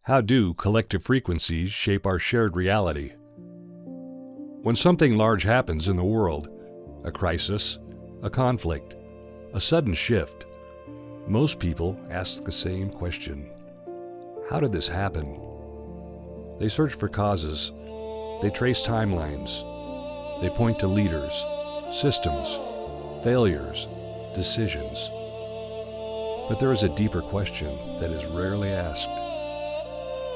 How do collective frequencies shape our shared reality? When something large happens in the world, a crisis, a conflict, a sudden shift, most people ask the same question. How did this happen? They search for causes. They trace timelines. They point to leaders, systems, failures, decisions. But there is a deeper question that is rarely asked.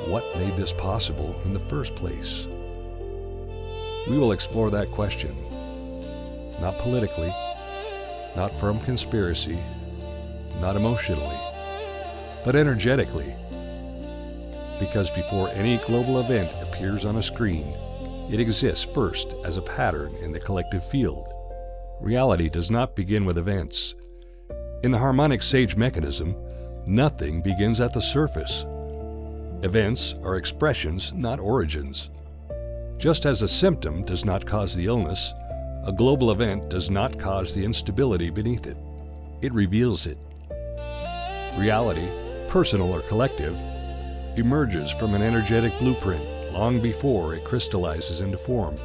What made this possible in the first place? We will explore that question, not politically, not from conspiracy, not emotionally, but energetically. Because before any global event appears on a screen, it exists first as a pattern in the collective field. Reality does not begin with events. In the harmonic sage mechanism, nothing begins at the surface. Events are expressions, not origins. Just as a symptom does not cause the illness, a global event does not cause the instability beneath it. It reveals it. Reality, personal or collective, emerges from an energetic blueprint long before it crystallizes into form.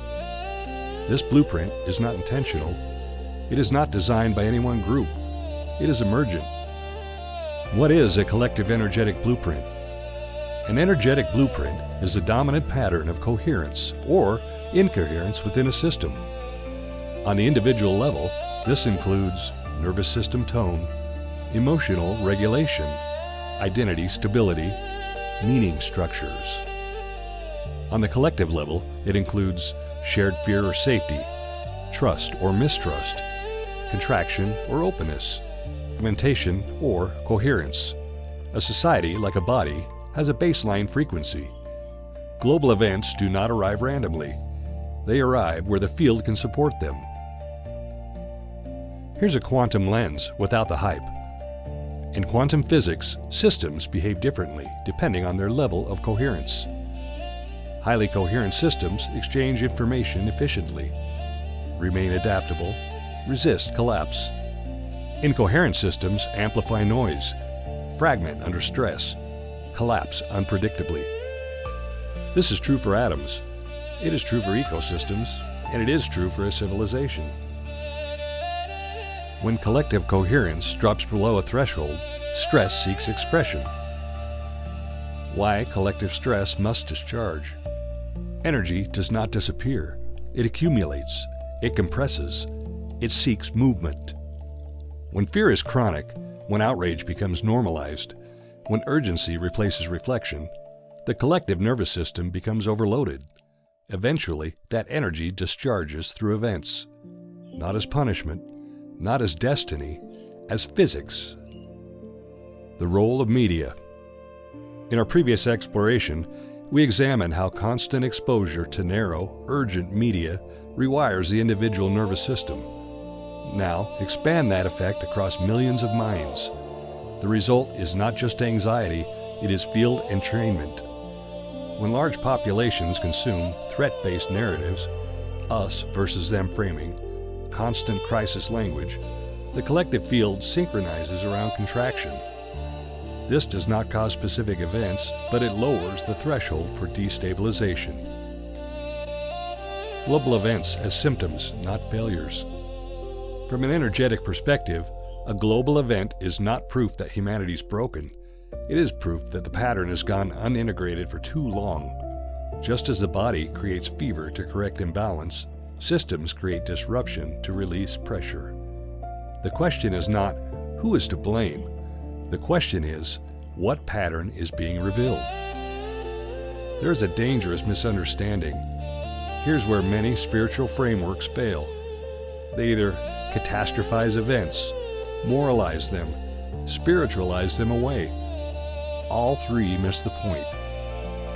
This blueprint is not intentional. It is not designed by any one group. It is emergent. What is a collective energetic blueprint? An energetic blueprint is a dominant pattern of coherence or incoherence within a system. On the individual level, this includes nervous system tone, emotional regulation, identity stability, meaning structures. On the collective level, it includes shared fear or safety, trust or mistrust, contraction or openness, fragmentation or coherence. A society, like a body, has a baseline frequency. Global events do not arrive randomly. They arrive where the field can support them. Here's a quantum lens without the hype. In quantum physics, systems behave differently depending on their level of coherence. Highly coherent systems exchange information efficiently, remain adaptable, resist collapse. Incoherent systems amplify noise, fragment under stress, collapse unpredictably. This is true for atoms. It is true for ecosystems, and it is true for a civilization. When collective coherence drops below a threshold, stress seeks expression. Why collective stress must discharge? Energy does not disappear. It accumulates. It compresses. It seeks movement. When fear is chronic, when outrage becomes normalized, when urgency replaces reflection, the collective nervous system becomes overloaded. Eventually, that energy discharges through events, not as punishment, not as destiny, as physics. The role of media. In our previous exploration, we examined how constant exposure to narrow, urgent media rewires the individual nervous system. Now, expand that effect across millions of minds. The result is not just anxiety, it is field entrainment. When large populations consume threat-based narratives, us versus them framing, constant crisis language, the collective field synchronizes around contraction. This does not cause specific events, but it lowers the threshold for destabilization. Global events as symptoms, not failures. From an energetic perspective, a global event is not proof that humanity is broken. It is proof that the pattern has gone unintegrated for too long. Just as the body creates fever to correct imbalance, systems create disruption to release pressure. The question is not, who is to blame? The question is, what pattern is being revealed? There is a dangerous misunderstanding. Here's where many spiritual frameworks fail. They either catastrophize events, moralize them, spiritualize them away. All three miss the point.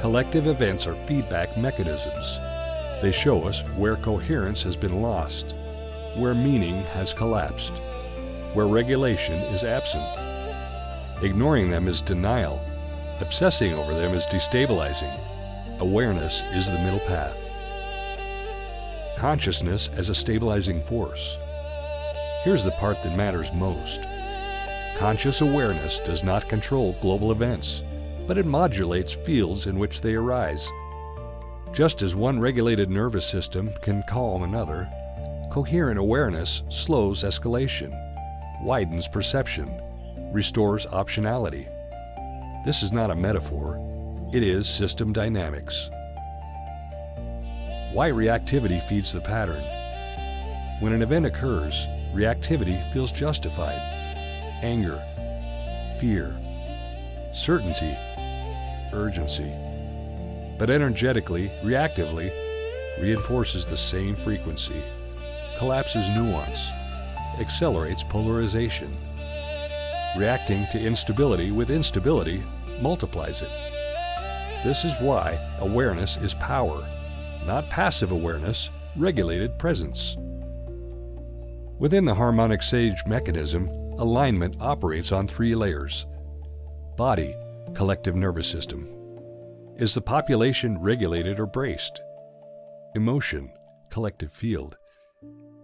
Collective events are feedback mechanisms. They show us where coherence has been lost, where meaning has collapsed, where regulation is absent. Ignoring them is denial. Obsessing over them is destabilizing. Awareness is the middle path. Consciousness as a stabilizing force. Here's the part that matters most. Conscious awareness does not control global events. but it modulates fields in which they arise. Just as one regulated nervous system can calm another, coherent awareness slows escalation, widens perception, restores optionality. This is not a metaphor, it is system dynamics. Why reactivity feeds the pattern? When an event occurs, reactivity feels justified. Anger, fear, certainty, urgency. But energetically, reactively, reinforces the same frequency, collapses nuance, accelerates polarization. Reacting to instability with instability multiplies it. This is why awareness is power, not passive awareness, regulated presence. Within the harmonic sage mechanism, alignment operates on 3 layers. Body, collective nervous system. Is the population regulated or braced? Emotion, collective field.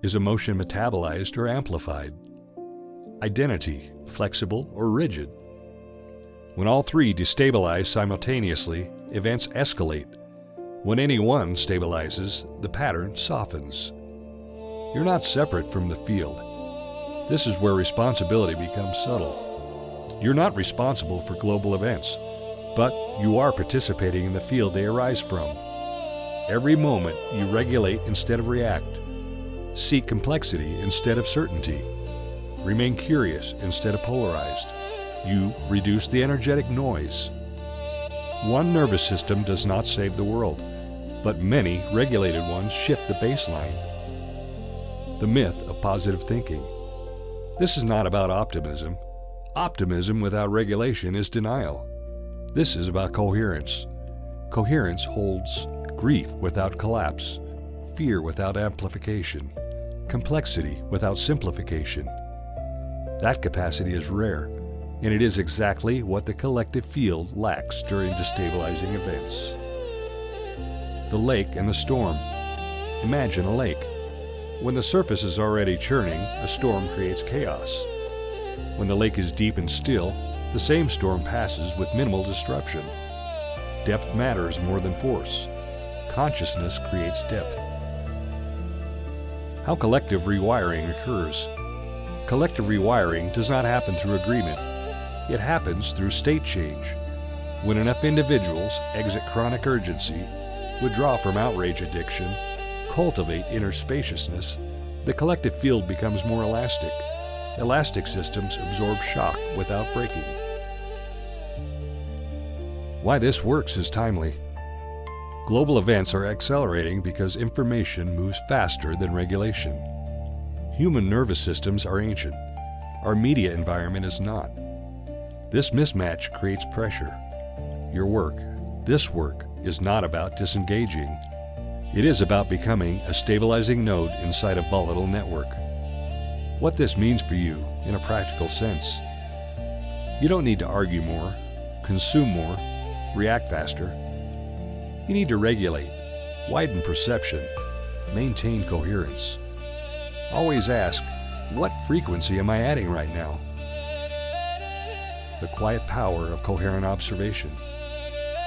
Is emotion metabolized or amplified? Identity, flexible or rigid? When all 3 destabilize simultaneously, events escalate. When any one stabilizes, the pattern softens. You're not separate from the field. This is where responsibility becomes subtle. You're not responsible for global events, but you are participating in the field they arise from. Every moment you regulate instead of react. Seek complexity instead of certainty. Remain curious instead of polarized. You reduce the energetic noise. One nervous system does not save the world, but many regulated ones shift the baseline. The myth of positive thinking. This is not about optimism. Optimism without regulation is denial. This is about coherence. Coherence holds grief without collapse, fear without amplification, complexity without simplification. That capacity is rare, and it is exactly what the collective field lacks during destabilizing events. The lake and the storm. Imagine a lake. When the surface is already churning, a storm creates chaos. When the lake is deep and still, the same storm passes with minimal disruption. Depth matters more than force. Consciousness creates depth. How collective rewiring occurs. Collective rewiring does not happen through agreement. It happens through state change. When enough individuals exit chronic urgency, withdraw from outrage addiction, cultivate inner spaciousness, the collective field becomes more elastic. Elastic systems absorb shock without breaking. Why this works is timely. Global events are accelerating because information moves faster than regulation. Human nervous systems are ancient. Our media environment is not. This mismatch creates pressure. Your work, this work, is not about disengaging. It is about becoming a stabilizing node inside a volatile network. What this means for you in a practical sense. You don't need to argue more, consume more, react faster. You need to regulate, widen perception, maintain coherence. Always ask, what frequency am I adding right now? The quiet power of coherent observation.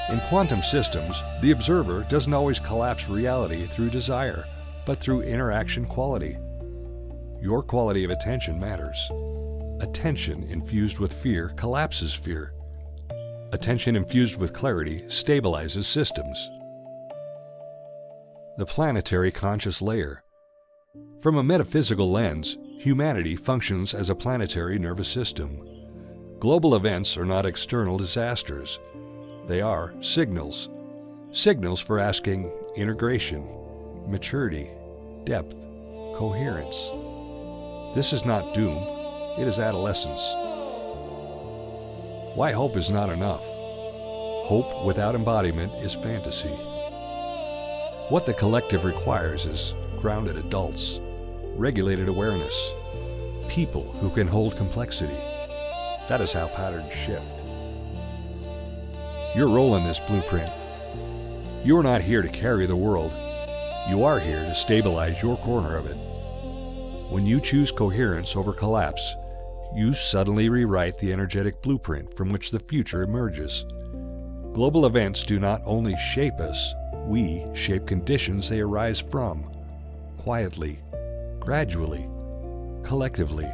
In quantum systems, the observer doesn't always collapse reality through desire, but through interaction quality. Your quality of attention matters. Attention infused with fear collapses fear. Attention infused with clarity stabilizes systems. The planetary conscious layer. From a metaphysical lens, humanity functions as a planetary nervous system. Global events are not external disasters. They are signals. Signals for asking integration, maturity, depth, coherence. This is not doom, it is adolescence. Why hope is not enough? Hope without embodiment is fantasy. What the collective requires is grounded adults, regulated awareness, people who can hold complexity. That is how patterns shift. Your role in this blueprint. You are not here to carry the world. You are here to stabilize your corner of it. When you choose coherence over collapse, you suddenly rewrite the energetic blueprint from which the future emerges. Global events do not only shape us, we shape conditions they arise from, quietly, gradually, collectively.